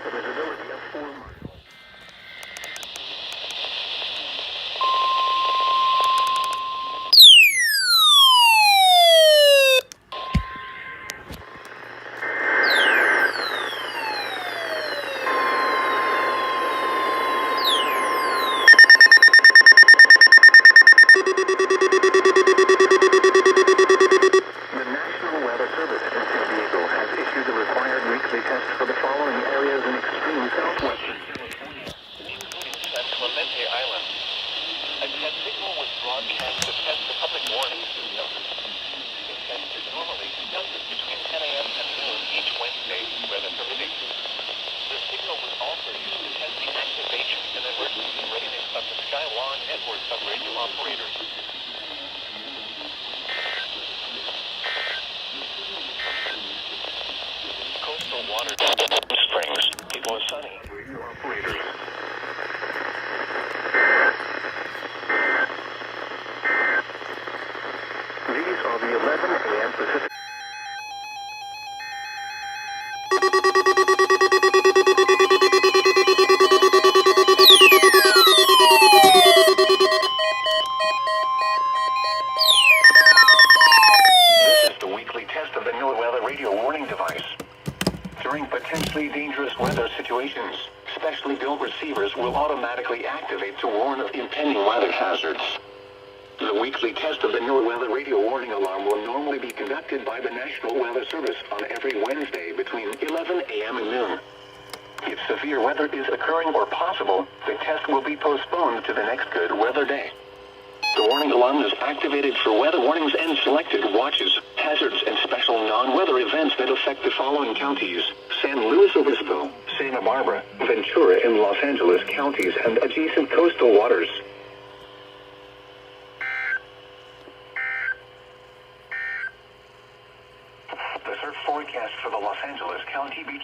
with a visibility of 4 miles. During potentially dangerous weather situations, specially built receivers will automatically activate to warn of impending weather hazards. The weekly test of the NOAA Weather Radio Warning Alarm will normally be conducted by the National Weather Service on every Wednesday between 11 a.m. and noon. If severe weather is occurring or possible, the test will be postponed to the next good weather day. The warning alarm is activated for weather warnings and selected watches, hazards, and special non-weather events that affect the following counties: San Luis Obispo, Santa Barbara, Ventura, and Los Angeles counties and adjacent coastal waters. The surf forecast for the Los Angeles County beach